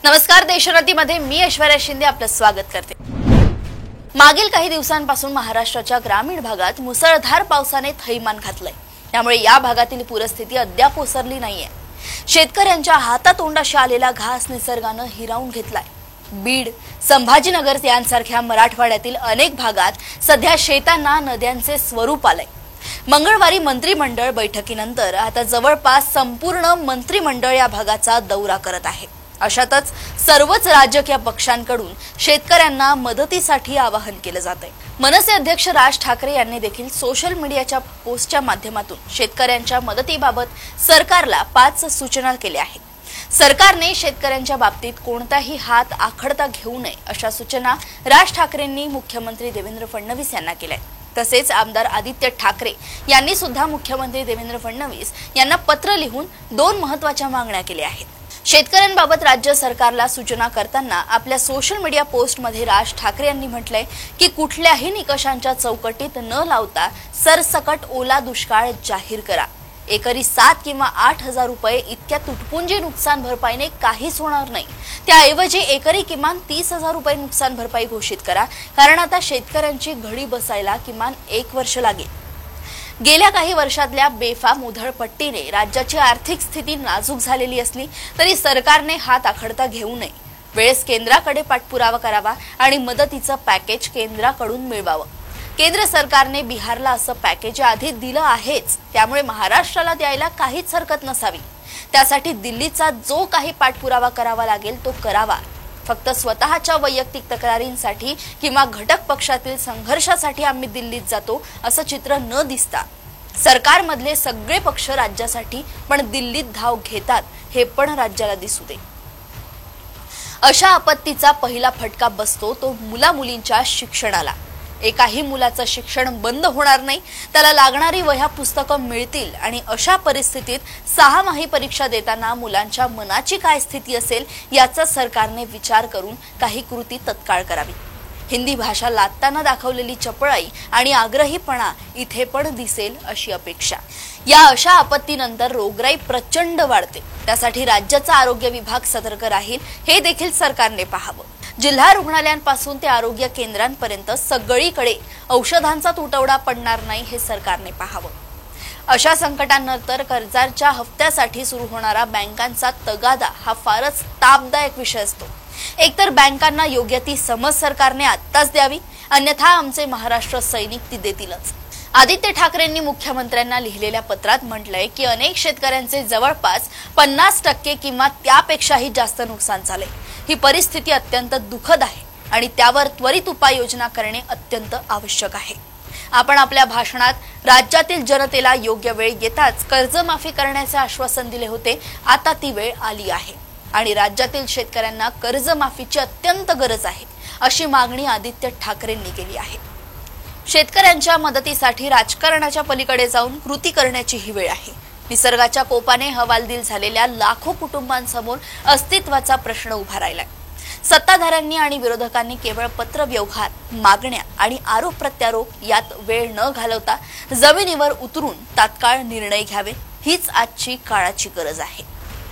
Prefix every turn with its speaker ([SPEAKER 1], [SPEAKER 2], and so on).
[SPEAKER 1] नमस्कार, देशोन्नतीमध्ये मी ऐश्वर्या शिंदे आपलं स्वागत करते। मागील काही दिवसांपासून महाराष्ट्राच्या ग्रामीण भागात मुसळधार पावसाने थैमान घातलंय। त्यामुळे या भागातील पूरस्थिती अद्याप ओसरली नाहीये। शेतकऱ्यांच्या हातातोंडाशी आलेला घास निसर्गानं हिरावून घेतलाय। बीड, संभाजीनगर यांसारख्या मराठवाड्यातील अनेक भागात सध्या शेतांना नद्यांचे स्वरूप आलंय। मंगळवारी मंत्रिमंडळ बैठकीनंतर आता जवळपास संपूर्ण मंत्रिमंडळ या भागाचा दौरा करत आहे। अशातच सर्वच राजकीय पक्षांकडून शेतकऱ्यांना मदतीसाठी आवाहन केलं जातंय। मनसे अध्यक्ष राज ठाकरे यांनी देखील सोशल मीडियाच्या पोस्टच्या माध्यमातून शेतकऱ्यांच्या मदतीबाबत सरकारला 5 सूचना केल्या आहेत। सरकारने शेतकऱ्यांच्या बाबतीत कोणताही हात आखडता घेऊ नये अशा सूचना राज ठाकरेंनी मुख्यमंत्री देवेंद्र फडणवीस यांना केल्या। तसेच आमदार आदित्य ठाकरे यांनी सुद्धा मुख्यमंत्री देवेंद्र फडणवीस यांना पत्र लिहून 2 महत्त्वाच्या मागण्या केल्या आहेत। शेतकऱ्यांबाबत राज्य सरकारला सूचना करताना आपल्या सोशल मीडिया पोस्टमध्ये राज ठाकरे यांनी म्हटलंय की कुठल्याही निकषांच्या चौकटीत न लावता सरसकट ओला दुष्काळ जाहीर करा। एकरी 7 किंवा 8,000 रुपये इतक्या तुटपुंजी नुकसान भरपाईने काहीच होणार नाही। त्याऐवजी एकरी किमान 30,000 रुपये नुकसान भरपाई घोषित करा, कारण आता शेतकऱ्यांची घडी बसायला किमान 1 वर्ष लागेल। गेल्या काही वर्षातल्या बेफाम उधळपट्टीने राज्याची आर्थिक स्थिती नाजूक झालेली असली तरी सरकारने हात आखडता घेऊ नये। वेळेस केंद्राकडे पाठपुरावा करावा आणि मदतीचं पॅकेज केंद्राकडून मिळवावं। केंद्र सरकारने बिहारला असं पॅकेज आधी दिलं आहेच, त्यामुळे महाराष्ट्राला द्यायला काहीच हरकत नसावी। त्यासाठी दिल्लीचा जो काही पाठपुरावा करावा लागेल तो करावा। फक्त स्वतःच्या वैयक्तिक तक्रारींसाठी किंवा घटक पक्षातील संघर्षासाठी आम्ही दिल्लीत जातो असं चित्र न दिसता सरकारमधले सगळे पक्ष राज्यासाठी पण दिल्लीत धाव घेतात हे पण राज्याला दिसू दे। अशा आपत्तीचा पहिला फटका बसतो तो मुला-मुलींच्या शिक्षणाला। एकाही मुलाचं शिक्षण बंद होणार नाही, त्याला लागणारी वह्या पुस्तकं मिळतील आणि अशा परिस्थितीत 6माही परीक्षा देताना मुलांच्या मनाची काय स्थिती असेल याचा सरकारने विचार करून काही कृती तत्काळ करावी। हिंदी भाषा लादताना दाखवलेली चपळाई आणि आग्रहीपणा इथे पण दिसेल अशी अपेक्षा। या अशा आपत्तीनंतर रोगराई प्रचंड वाढते, त्यासाठी राज्याचा आरोग्य विभाग सतर्क राहील हे देखील सरकारने पाहावं। जिल्हा रुग्णालयांपासून ते आरोग्य केंद्रांपर्यंत सगळीकडे औषधांचा तुटवडा पडणार नाही हे सरकारने पाहावं। अशा संकटानंतर कर्जाच्या हप्त्यासाठी सुरू होणारा बँकांचा तगादा हा फारच तापदायक विषय असतो। एकतर बँकांना योग्य ती समज सरकारने आत्ताच द्यावी, अन्यथा आमचे महाराष्ट्र सैनिक ती देतीलच। आदित्य ठाकरेंनी मुख्यमंत्र्यांना लिहिलेल्या पत्रात म्हटलंय की अनेक शेतकऱ्यांचे जवळपास 50% किंवा त्यापेक्षाही जास्त नुकसान झाले। ही परिस्थिती अत्यंत दुःखद आहे आणि त्यावर त्वरित उपाययोजना करणे अत्यंत आवश्यक आहे। आपण आपल्या भाषणात राज्यातील जनतेला योग्य वेळ येताच कर्जमाफी करण्याचे आश्वासन दिले होते। आता ती वेळ आली आहे आणि राज्यातील शेतकऱ्यांना कर्जमाफीची अत्यंत गरज आहे अशी मागणी आदित्य ठाकरेंनी केली आहे। शेतकऱ्यांच्या मदतीसाठी राजकारणाच्या पलीकडे जाऊन कृती करण्याची ही वेळ आहे। निसर्गाच्या कोपाने हवालदिल झालेल्या लाखो कुटुंबांसमोर अस्तित्वाचा प्रश्न उभा राहिलाय। सत्ताधाऱ्यांनी आणि विरोधकांनी केवळ पत्रव्यवहार, मागण्या आणि आरोप प्रत्यारोप यात वेळ न घालवता जमिनीवर उतरून तात्काळ निर्णय घ्यावे हीच आजची काळाची गरज आहे।